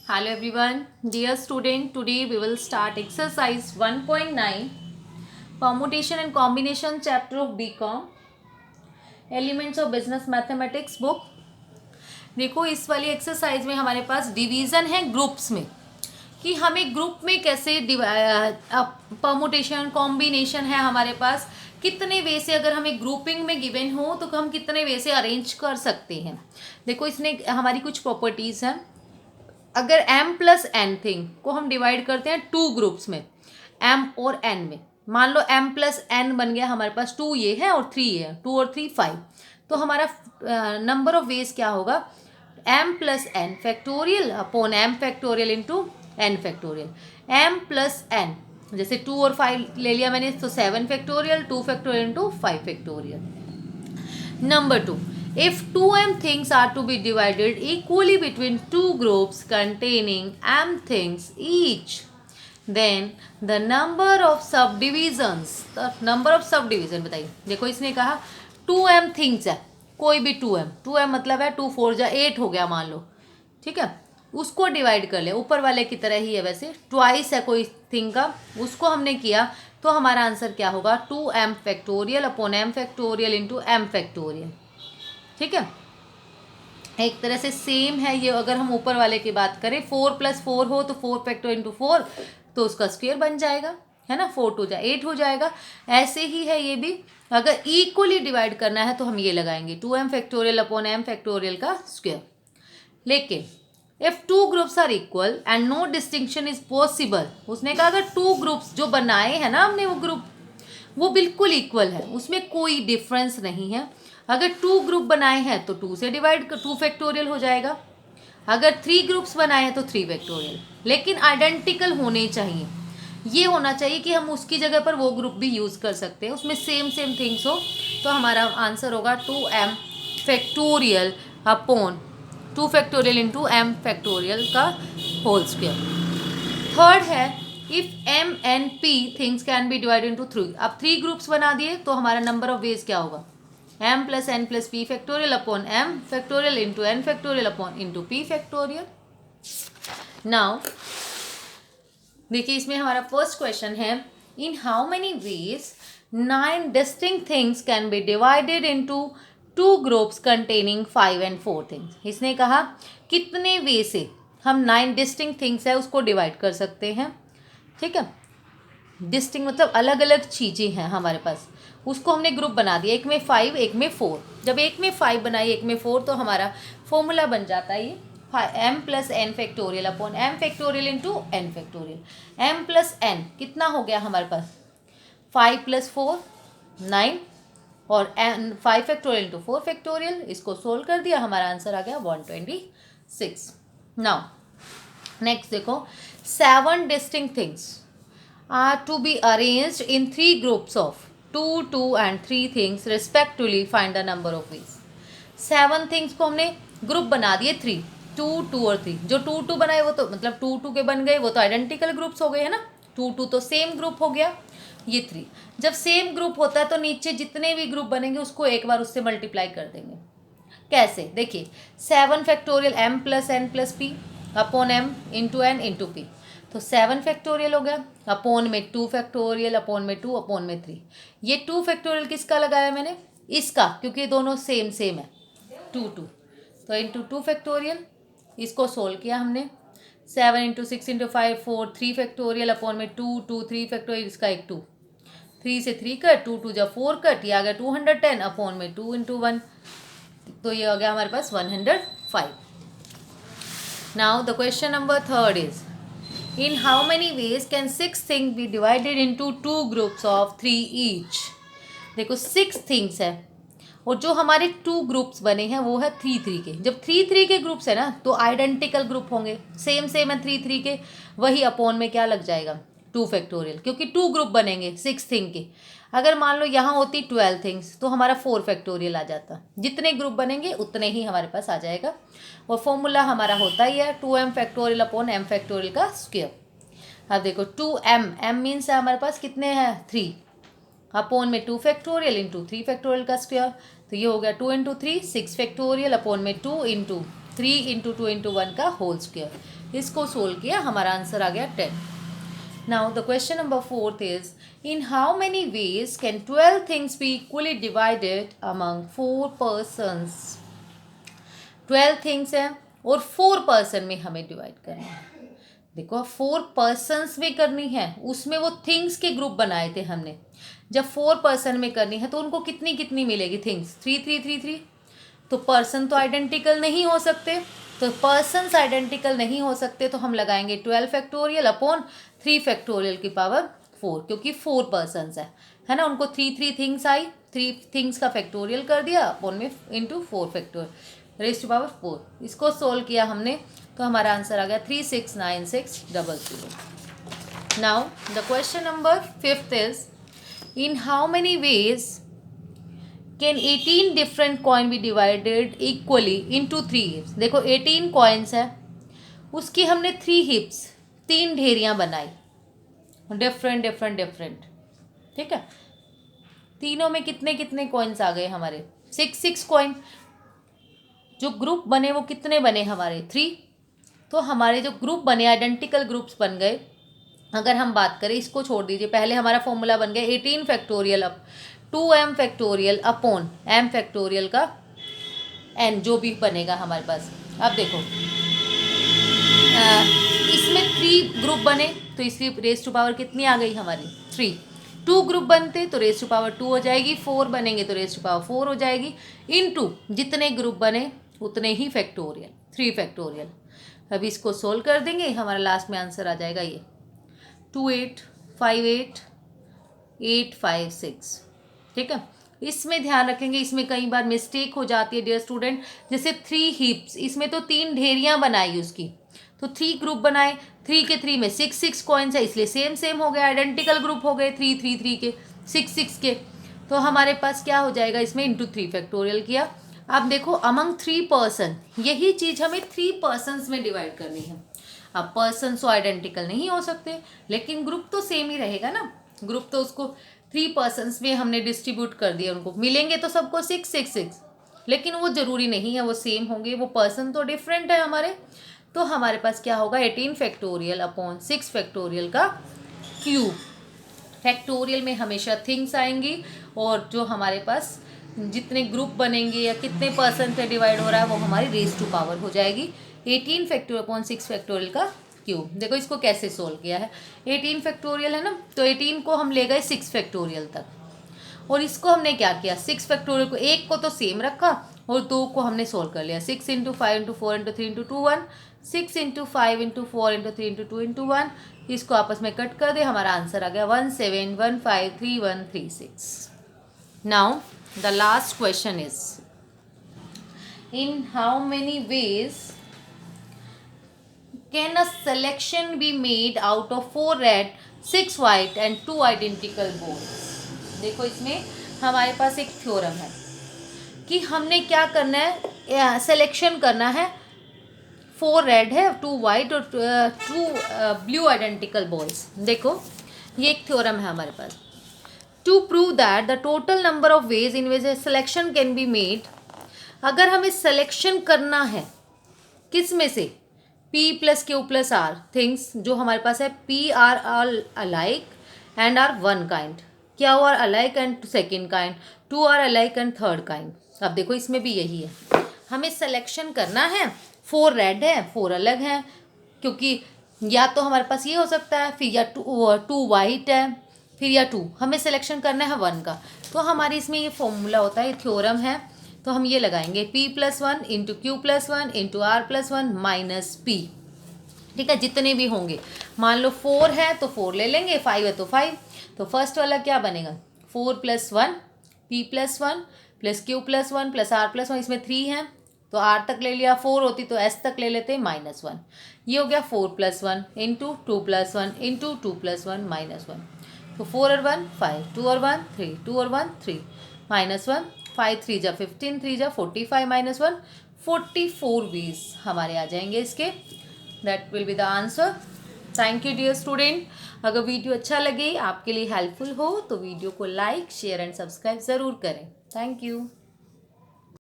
Hello everyone, dear student. Today we will start exercise 1.9 permutation and combination chapter of BCom elements of business mathematics book. देखो इस वाली exercise में हमारे पास division है groups में कि हमें ग्रुप में कैसे परमुटेशन कॉम्बिनेशन है हमारे पास कितने वे से अगर हमें ग्रुपिंग में गिवन हो तो हम कितने वे से अरेंज कर सकते हैं। देखो इसने हमारी कुछ प्रॉपर्टीज़ हैं। अगर m प्लस एन थिंग को हम डिवाइड करते हैं टू ग्रुप्स में m और n में, मान लो m प्लस एन बन गया हमारे पास, 2 ये है और 3 ये है, 2 और 3 5, तो हमारा नंबर ऑफ वेज क्या होगा m plus n factorial upon m factorial into n factorial. m plus n जैसे 2 और 5 ले लिया मैंने तो 7 factorial, 2 factorial into 5 factorial. Number 2, if 2m things are to be divided equally between two groups containing m things each, then the number of subdivisions, the number of subdivision बताइए। देखो इसने कहा 2m things है, कोई भी 2m मतलब है 2 4 जा 8 हो गया मान लो, ठीक है, उसको डिवाइड कर ले, ऊपर वाले की तरह ही है वैसे, ट्वाइस है कोई थिंग का, उसको हमने किया तो हमारा आंसर क्या होगा 2m factorial upon m factorial into m factorial. ठीक है, एक तरह से सेम है ये। अगर हम ऊपर वाले की बात करें 4 + 4 हो तो 4 फैक्टर इंटू 4 तो उसका स्क्वायर बन जाएगा, है ना, 4 2 जा 8 हो जाएगा। ऐसे ही है ये भी, अगर इक्वली डिवाइड करना है तो हम ये लगाएंगे 2m factorial upon m factorial का स्क्वायर। लेकिन if two groups are equal and no distinction is possible, उसने कहा अगर टू ग्रुप्स जो बनाए हैं ना हमने वो ग्रुप वो बिल्कुल इक्वल है, उसमें कोई डिफरेंस नहीं है। अगर 2 ग्रुप बनाए हैं तो 2 से डिवाइड 2 फैक्टोरियल हो जाएगा। अगर 3 ग्रुप्स बनाए हैं तो 3 फैक्टोरियल, लेकिन आइडेंटिकल होने चाहिए। ये होना चाहिए कि हम उसकी जगह पर वो ग्रुप भी यूज़ कर सकते हैं, उसमें सेम थिंग्स हो, तो हमारा आंसर होगा 2m factorial upon 2 factorial into m factorial का होल स्क्वायर। थर्ड है if m n p things can be divided into 3। अब 3 ग्रुप्स बना दिए तो हमारा नंबर ऑफ वेज क्या होगा m plus n plus p factorial upon m factorial into n factorial upon into p factorial. Now देखिए इसमें हमारा फर्स्ट क्वेश्चन है in how many ways 9 distinct things can be divided into 2 groups containing 5 and 4 things. इसने कहा कितने वे से हम 9 distinct things है उसको डिवाइड कर सकते हैं। ठीक है, डिस्टिंक्ट मतलब अलग अलग चीज़ें हैं हमारे पास, उसको हमने ग्रुप बना दिया, एक में 5 एक में 4। जब एक में 5 बनाई एक में 4 तो हमारा फॉर्मूला बन जाता है ये m plus n factorial upon m factorial into n factorial. m plus n कितना हो गया हमारे पास 5 + 4 9 और n 5 फैक्टोरियल इंटू 4 फैक्टोरियल, इसको सोल्व कर दिया हमारा आंसर आ गया 126। नाउ नेक्स्ट देखो 7 distinct things are to be arranged in 3 groups of 2 2 and 3 things respectively. Find the number of ways। 7 things को हमने ग्रुप बना दिए 3 2 2 और 3। जो 2 2 बनाए वो तो मतलब 2 2 के बन गए, वो तो आइडेंटिकल ग्रुप्स हो गए है ना, 2 2 तो सेम ग्रुप हो गया। ये 3 जब सेम ग्रुप होता है तो नीचे जितने भी ग्रुप बनेंगे उसको एक बार उससे मल्टीप्लाई कर देंगे। कैसे देखिए 7 factorial m plus n plus p upon m into n into p, तो 7 फैक्टोरियल हो गया अपॉन में 2 फैक्टोरियल अपॉन में 2 अपॉन में 3। ये 2 फैक्टोरियल किसका लगाया मैंने, इसका, क्योंकि दोनों सेम है 2 2, तो इंटू 2 फैक्टोरियल, इसको सोल्व किया हमने 7 इंटू 6 इंटू 5 4 3 फैक्टोरियल अपॉन में 2 2 3 फैक्टोरियल, इसका एक 2 3 से 3 कट 2 2 जा 4 कट, ये आ गया 210 अपॉन में 2 इंटू 1, तो ये हो गया हमारे पास 105। Now the question number 3 is in how many ways can 6 things be divided into 2 groups of 3 each। देखो 6 थिंग्स है और जो हमारे 2 ग्रुप्स बने हैं वो है 3 3 के। जब 3 3 के ग्रुप्स है ना तो आइडेंटिकल ग्रुप होंगे, सेम है 3 3 के, वही अपॉन में क्या लग जाएगा 2 फैक्टोरियल, क्योंकि 2 ग्रुप बनेंगे 6 थिंग के। अगर मान लो यहाँ होती 12 थिंग्स तो हमारा 4 फैक्टोरियल आ जाता, जितने ग्रुप बनेंगे उतने ही हमारे पास आ जाएगा। और फॉर्मूला हमारा होता ही है 2m factorial upon m factorial का स्क्वायर। अब देखो 2m मीन्स है हमारे पास कितने हैं 3 अपॉन में 2 फैक्टोरियल इंटू 3 फैक्टोरियल का स्क्वायर, तो ये हो गया 2 इंटू 3 6 फैक्टोरियल अपॉन में 2 इंटू 3 इंटू 2 इंटू 1 का होल स्क्वायर। इसको सोल्व किया, हमारा आंसर आ गया 10। Now the question number 4 is in how many ways can 12 things be equally divided among 4 persons. 12 things है और 4 पर्सन में हमें डिवाइड करना है। देखो 4 पर्सन्स में करनी है, उसमें वो थिंग्स के ग्रुप बनाए थे हमने। जब 4 पर्सन में करनी है तो उनको कितनी कितनी मिलेगी थिंग्स, 3 3 3 3। तो पर्सन तो आइडेंटिकल नहीं हो सकते, तो पर्सन्स आइडेंटिकल नहीं हो सकते तो हम लगाएंगे 12 फैक्टोरियल अपॉन 3 फैक्टोरियल की पावर 4, क्योंकि 4 पर्सन्स है ना। उनको 3 3 थिंग्स आई, 3 थिंग्स का फैक्टोरियल कर दिया अपॉन में into 4 factorial raise to power 4। इसको सोल्व किया हमने तो हमारा आंसर आ गया 369600। Now the question number 5 is in how many ways can 18 different coin be divided equally into 3 heaps. देखो 18 कॉइन्स है, उसकी हमने 3 हिप्स, 3 ढेरियां बनाई, डिफरेंट डिफरेंट डिफरेंट। ठीक है, तीनों में कितने कितने कॉइन्स आ गए हमारे, 6 6 कॉइन। जो ग्रुप बने वो कितने बने हमारे, 3। तो हमारे जो ग्रुप बने आइडेंटिकल ग्रुप्स बन गए। अगर हम बात करें, इसको छोड़ दीजिए, पहले हमारा फॉर्मूला बन गया 18 factorial up 2m factorial upon m factorial का n, जो भी बनेगा हमारे पास। अब देखो इसमें 3 ग्रुप बने तो इसकी रेज़ टू पावर कितनी आ गई हमारी, 3। 2 ग्रुप बनते तो रेज़ टू पावर 2 हो जाएगी, 4 बनेंगे तो रेज़ टू पावर 4 हो जाएगी, इनटू जितने ग्रुप बने उतने ही फैक्टोरियल, 3 फैक्टोरियल। अभी इसको सोल्व कर देंगे, हमारा लास्ट में आंसर आ जाएगा ये 2858 ठीक है। इसमें ध्यान रखेंगे, इसमें कई बार मिस्टेक हो जाती है डियर स्टूडेंट। जैसे 3 हिप्स, इसमें तो 3 ढेरियां बनाई उसकी, तो 3 ग्रुप बनाए, 3 के 3 में 6 6 कॉइन्स है, इसलिए सेम सेम हो गए, आइडेंटिकल ग्रुप हो गए 3 3 3 के 6 6 के। तो हमारे पास क्या हो जाएगा, इसमें इंटू 3 फैक्टोरियल किया। अब देखो अमंग 3 पर्सन, यही चीज़ हमें 3 पर्सन्स में डिवाइड करनी है। अब पर्सन तो आइडेंटिकल नहीं हो सकते, लेकिन ग्रुप तो सेम ही रहेगा ना। ग्रुप तो उसको 3 पर्सन्स में हमने डिस्ट्रीब्यूट कर दिया, उनको मिलेंगे तो सबको 6 6 6, लेकिन वो ज़रूरी नहीं है वो सेम होंगे, वो पर्सन तो डिफरेंट है हमारे। तो हमारे पास क्या होगा, 18 फैक्टोरियल अपॉन 6 फैक्टोरियल का क्यूब। फैक्टोरियल में हमेशा थिंग्स आएंगी, और जो हमारे पास जितने ग्रुप बनेंगे या कितने पर्सन पे डिवाइड हो रहा है वो हमारी रेज़ टू पावर हो जाएगी 18 फैक्टोरियल अपॉन 6 फैक्टोरियल का क्यूब। देखो इसको कैसे सोल्व किया है, 18 फैक्टोरियल है ना, तो 18 को हम ले गए 6 फैक्टोरियल तक, और इसको हमने क्या किया, 6 फैक्टोरियल को एक को तो सेम रखा और 2 को हमने सोल्व कर लिया। 6 into 5 into 4 into 3 into 2 1, 6 into 5 into 4 into 3 into 2 into 1, इसको आपस में कट कर दे, हमारा आंसर आ गया 17153136। Now the last question is in how many ways can a selection be made out of 4 red, 6 white and 2 identical balls। देखो इसमें हमारे पास एक थ्योरम है कि हमने क्या करना है, सिलेक्शन करना है, 4 रेड है, 2 वाइट और 2 ब्लू आइडेंटिकल बॉल्स। देखो ये एक थ्योरम है हमारे पास। To prove that the total number of ways in which selection can be made, अगर हमें सिलेक्शन करना है किस में से, P plus Q plus R things जो हमारे पास है, P R are alike and are one kind, Q are alike and second kind, 2 are alike and third kind. अब देखो इसमें भी यही है, हमें सिलेक्शन करना है, 4 रेड है 4 अलग हैं, क्योंकि या तो हमारे पास ये हो सकता है, फिर या 2 वाइट है, फिर या 2, हमें सिलेक्शन करना है 1 का। तो हमारे इसमें ये फॉर्मूला होता है, थ्योरम है, तो हम ये लगाएंगे P plus 1 into Q plus 1 into R plus 1 minus P। ठीक है, जितने भी होंगे, मान लो 4 है तो 4 ले लेंगे, 5 है तो 5, तो फर्स्ट वाला क्या बनेगा, 4 plus 1 P plus 1 plus Q plus 1 plus R plus 1, इसमें 3 है तो R तक ले लिया, 4 होती तो S तक ले लेते माइनस 1। ये हो गया 4 plus 1 into 2 plus 1 into 2 plus 1 minus 1, तो 4 और 1 5, 2 और 1 3, 2 और 1 3 माइनस 1, 5 3 जा 15, 3 जा 45 माइनस 1, 44 वेज हमारे आ जाएंगे इसके। That will be the answer. Thank you dear student. अगर वीडियो अच्छा लगे, आपके लिए हेल्पफुल हो, तो वीडियो को लाइक शेयर एंड सब्सक्राइब ज़रूर करें। Thank you.